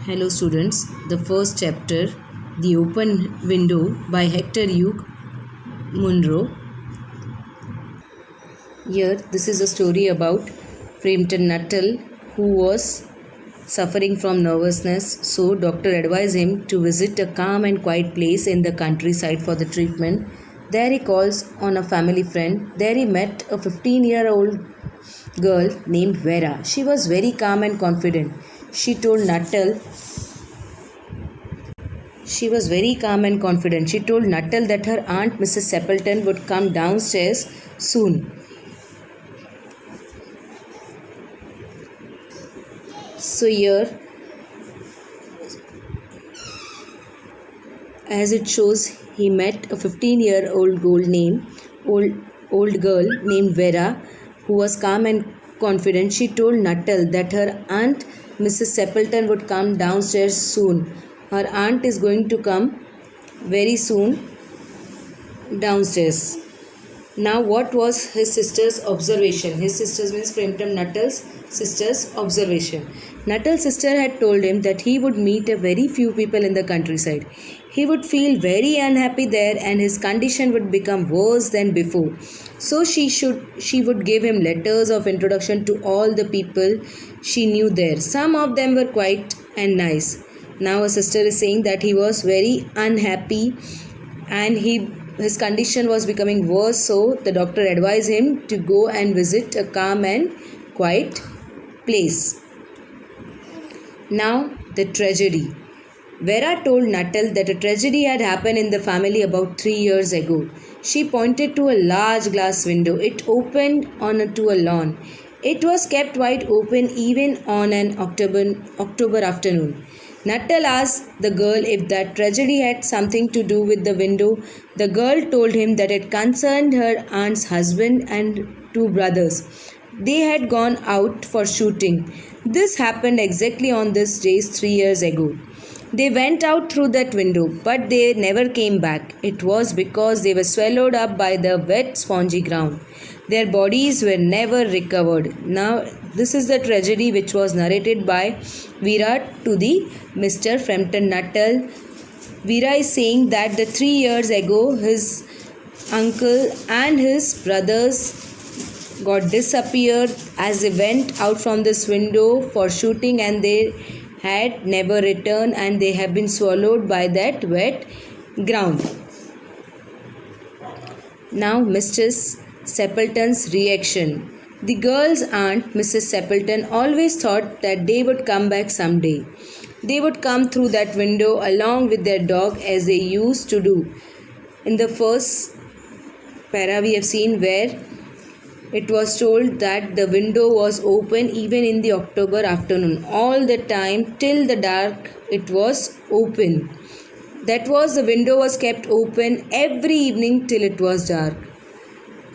Hello students, the first chapter, The Open Window by Hector Hugh Munro. Here, this is a story about Frampton Nuttall who was suffering from nervousness. So, doctor advised him to visit a calm and quiet place in the countryside for the treatment. There he calls on a family friend. There he met a 15-year-old girl named Vera. She was very calm and confident. She told Nuttall that her aunt Mrs. Sepleton would come downstairs soon. So here, as it shows, he met a 15-year-old girl named Vera, who was calm and confident. She told Nuttall that her aunt Mrs. Sepleton would come downstairs soon. Her aunt is going to come very soon downstairs. Now, what was his sister's observation? His sister's means Frampton Nuttall's sister's observation. Nuttall's sister had told him that he would meet a very few people in the countryside. He would feel very unhappy there and his condition would become worse than before. So she would give him letters of introduction to all the people she knew there. Some of them were quiet and nice. Now her sister is saying that he was very unhappy and his condition was becoming worse, so the doctor advised him to go and visit a calm and quiet place. Now the tragedy. Vera told Nuttall that a tragedy had happened in the family about 3 years ago. She pointed to a large glass window. It opened onto a lawn. It was kept wide open even on an October afternoon. Nuttall asked the girl if that tragedy had something to do with the window. The girl told him that it concerned her aunt's husband and 2 brothers. They had gone out for shooting. This happened exactly on this day 3 years ago. They went out through that window, but they never came back. It was because they were swallowed up by the wet, spongy ground. Their bodies were never recovered. Now, this is the tragedy which was narrated by Vera to the Mr. Frampton Nuttall. Vera is saying that 3 years ago, his uncle and his brothers got disappeared as they went out from this window for shooting and they had never returned and they have been swallowed by that wet ground. Now, Mrs. Sepleton's reaction. The girl's aunt, Mrs. Sepleton, always thought that they would come back someday. They would come through that window along with their dog as they used to do. In the first para we have seen where it was told that the window was open even in the October afternoon. All the time till the dark it was open. That was, the window was kept open every evening till it was dark.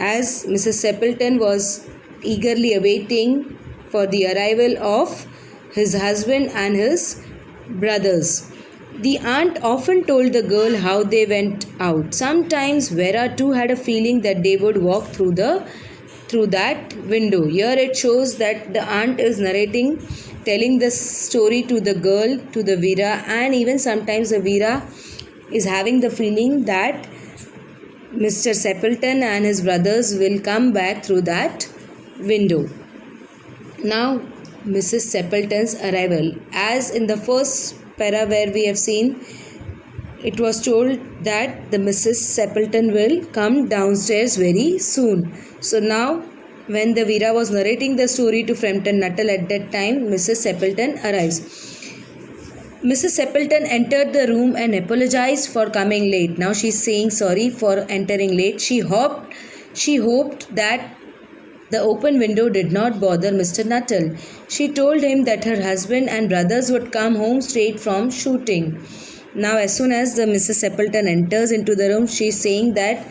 As Mrs. Sepleton was eagerly awaiting for the arrival of his husband and his brothers. The aunt often told the girl how they went out. Sometimes Vera too had a feeling that they would walk through that window. Here it shows that the aunt is narrating, telling the story to the girl, to the Vera, and even sometimes the Vera is having the feeling that Mr. Sepleton and his brothers will come back through that window. Now, Mrs. Sepleton's arrival. As in the first para where we have seen, it was told that the Mrs. Sepleton will come downstairs very soon. So now, when the Vera was narrating the story to Frampton Nuttall at that time, Mrs. Sepleton arrives. Mrs. Sepleton entered the room and apologized for coming late. Now she is saying sorry for entering late. She hoped that the open window did not bother Mr. Nuttall. She told him that her husband and brothers would come home straight from shooting. Now, as soon as the Mrs. Sepleton enters into the room, she is saying that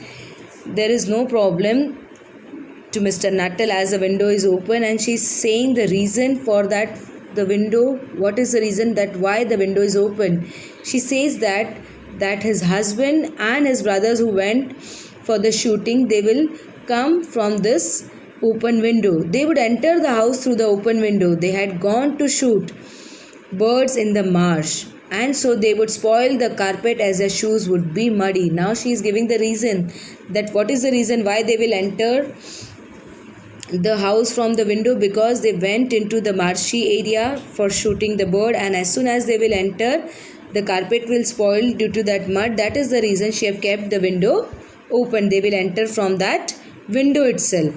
there is no problem to Mr. Nuttall as the window is open, and she is saying the reason for that the window, what is the reason that why the window is open. She says that his husband and his brothers who went for the shooting, they will come from this open window. They would enter the house through the open window. They had gone to shoot. birds in the marsh, and so they would spoil the carpet as their shoes would be muddy. Now she is giving the reason, that what is the reason why they will enter the house from the window, because they went into the marshy area for shooting the bird, and as soon as they will enter, the carpet will spoil due to that mud. That is the reason she have kept the window open. They will enter from that window itself.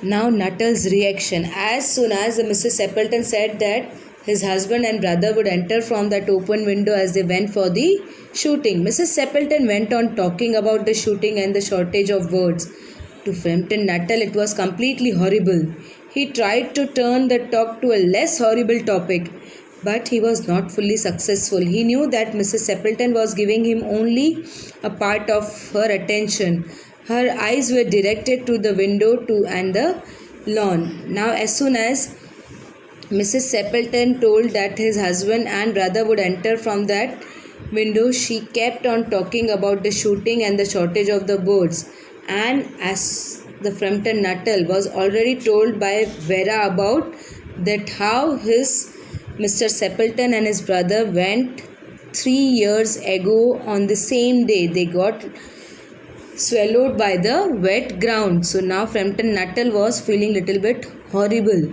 Now Nuttall's reaction. As soon as Mrs. Seppleton said that his husband and brother would enter from that open window as they went for the shooting, Mrs. Seppleton went on talking about the shooting and the shortage of birds. To Frampton Nuttall it was completely horrible. He tried to turn the talk to a less horrible topic, but he was not fully successful. He knew that Mrs. Seppleton was giving him only a part of her attention. Her eyes were directed to the window and the lawn. Now, as soon as Mrs. Seppleton told that his husband and brother would enter from that window, she kept on talking about the shooting and the shortage of the birds. And as the Frampton Nuttall was already told by Vera about that how his Mr. Seppleton and his brother went 3 years ago on the same day. They got swallowed by the wet ground. So now Frampton Nuttall was feeling little bit horrible.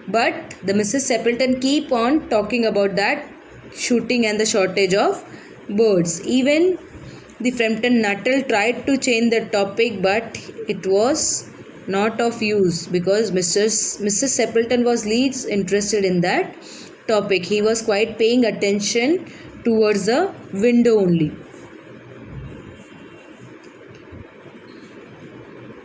But the Mrs. Seppleton keep on talking about that shooting and the shortage of birds. Even the Frampton Nuttall tried to change the topic, but it was not of use, because Mrs. Seppleton was least interested in that topic. He was quite paying attention towards the window only.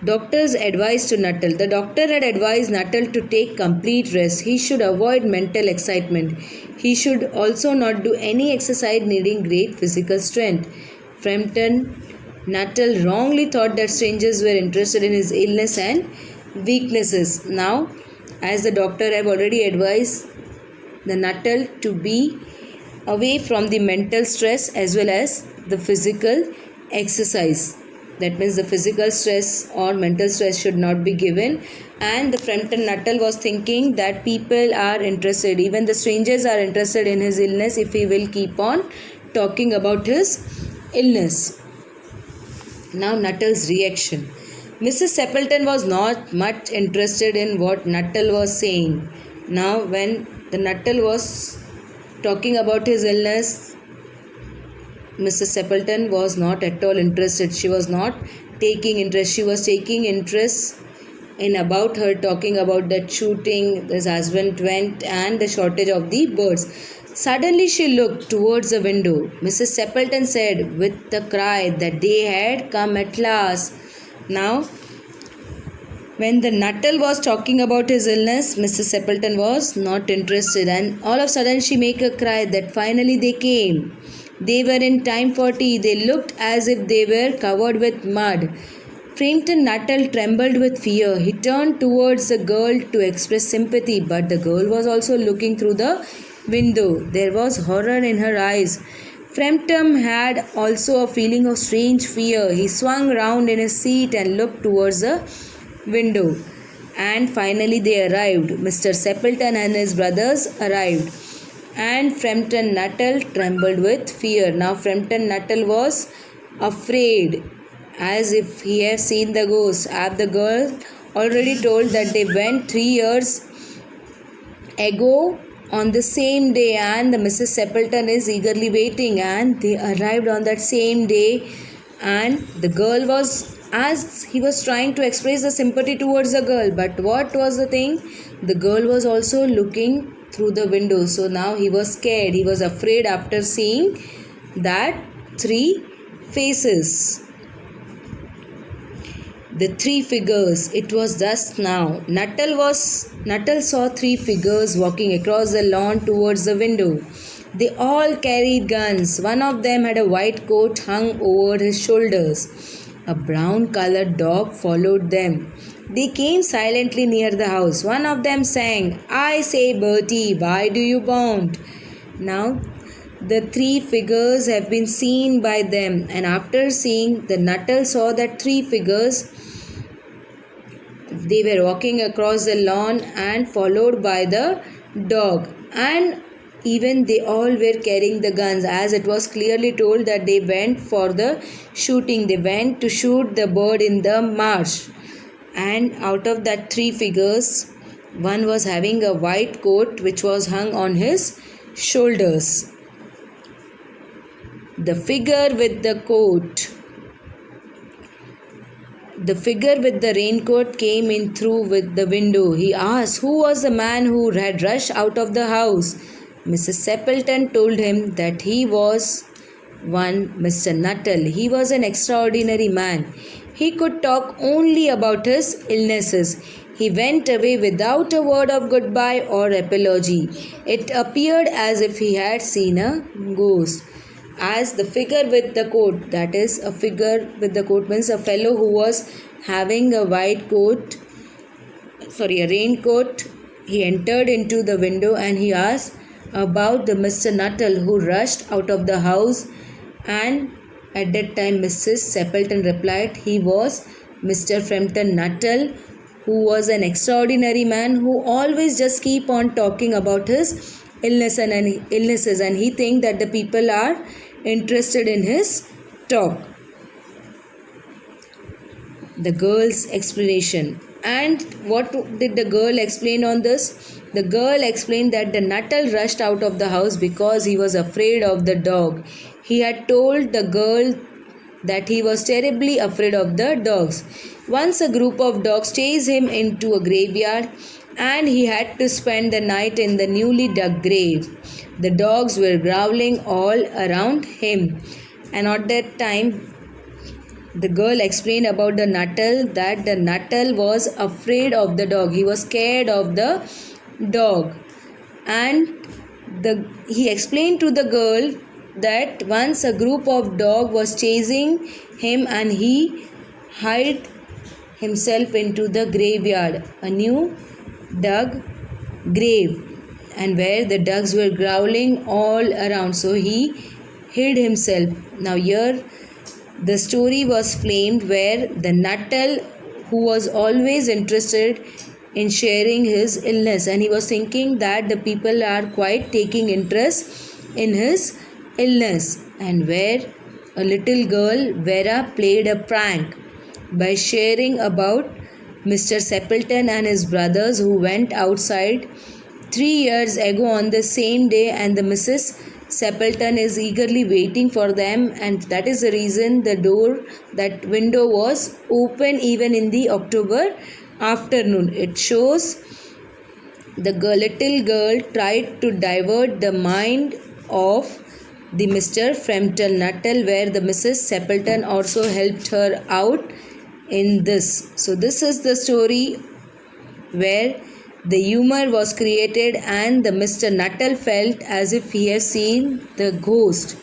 Doctor's advice to Nuttall. The doctor had advised Nuttall to take complete rest. He should avoid mental excitement. He should also not do any exercise needing great physical strength. Frampton Nuttall wrongly thought that strangers were interested in his illness and weaknesses. Now, as the doctor have already advised the Nuttall to be away from the mental stress as well as the physical exercise. That means the physical stress or mental stress should not be given. And the Frampton Nuttall was thinking that people are interested, even the strangers are interested in his illness if he will keep on talking about his illness. Now Nuttall's reaction. Mrs. Seppleton was not much interested in what Nuttall was saying. Now when the Nuttall was talking about his illness, Mrs. Seppleton was not at all interested. She was not taking interest. She was taking interest in about her talking about that shooting his husband went and the shortage of the birds. Suddenly she looked towards the window. Mrs. Seppleton said with a cry that they had come at last. Now, when the Nuttall was talking about his illness, Mrs. Seppleton was not interested, and all of a sudden she made a cry that finally they came. They were in time for tea. They looked as if they were covered with mud. Frampton Nuttall trembled with fear. He turned towards the girl to express sympathy, but the girl was also looking through the window. There was horror in her eyes. Frampton had also a feeling of strange fear. He swung round in his seat and looked towards the window. And finally they arrived. Mr. Seppleton and his brothers arrived. And Frampton Nuttall trembled with fear. Now Frampton Nuttall was afraid, as if he had seen the ghost. As the girl already told that they went 3 years ago on the same day, and the Mrs. Seppleton is eagerly waiting, and they arrived on that same day. And the girl was, as he was trying to express the sympathy towards the girl, but what was the thing? The girl was also looking through the window. So now he was scared. He was afraid after seeing that 3 faces. The 3 figures. It was dusk now. Nuttall saw 3 figures walking across the lawn towards the window. They all carried guns. One of them had a white coat hung over his shoulders. A brown-colored dog followed them. They came silently near the house. One of them sang, "I say, Bertie, why do you bound?" Now, the 3 figures have been seen by them, and after seeing, the Nuttall saw that 3 figures They were walking across the lawn and followed by the dog, and even they all were carrying the guns, as it was clearly told that they went for the shooting. They went to shoot the bird in the marsh. And out of that three figures, one was having a white coat which was hung on his shoulders. The figure with the coat, the figure with the raincoat came in through with the window. He asked who was the man who had rushed out of the house. Mrs. Sepelton told him that he was one Mr. Nuttall. He was an extraordinary man. He could talk only about his illnesses. He went away without a word of goodbye or apology. It appeared as if he had seen a ghost. As the figure with the coat, that is, a figure with the coat means a fellow who was having a raincoat. He entered into the window and he asked about the Mr. Nuttall who rushed out of the house, and at that time Mrs. Sepelton replied he was Mr. Frampton Nuttall, who was an extraordinary man who always just keep on talking about his illnesses, and he think that the people are interested in his talk. The girl's explanation. And what did the girl explain on this? The girl explained that the Nuttall rushed out of the house because he was afraid of the dog. He had told the girl that he was terribly afraid of the dogs. Once a group of dogs chased him into a graveyard and he had to spend the night in the newly dug grave. The dogs were growling all around him, and at that time the girl explained about the Nuttall that the Nuttall was afraid of the dog. He was scared of the dog, and he explained to the girl that once a group of dogs was chasing him and he hid himself into the graveyard, a new dug grave, and where the dogs were growling all around, so he hid himself. Now here the story was framed where the Nuttall, who was always interested in sharing his illness, and he was thinking that the people are quite taking interest in his illness, and where a little girl Vera played a prank by sharing about Mr. Sepelton and his brothers who went outside 3 years ago on the same day, and the Mrs. Sepelton is eagerly waiting for them, and that is the reason that window was open even in the October afternoon. It shows the little girl tried to divert the mind of the Mr. Frampton Nuttall, where the Mrs. Sepelton also helped her out in this. So this is the story where the humor was created and the Mr. Nuttall felt as if he has seen the ghost.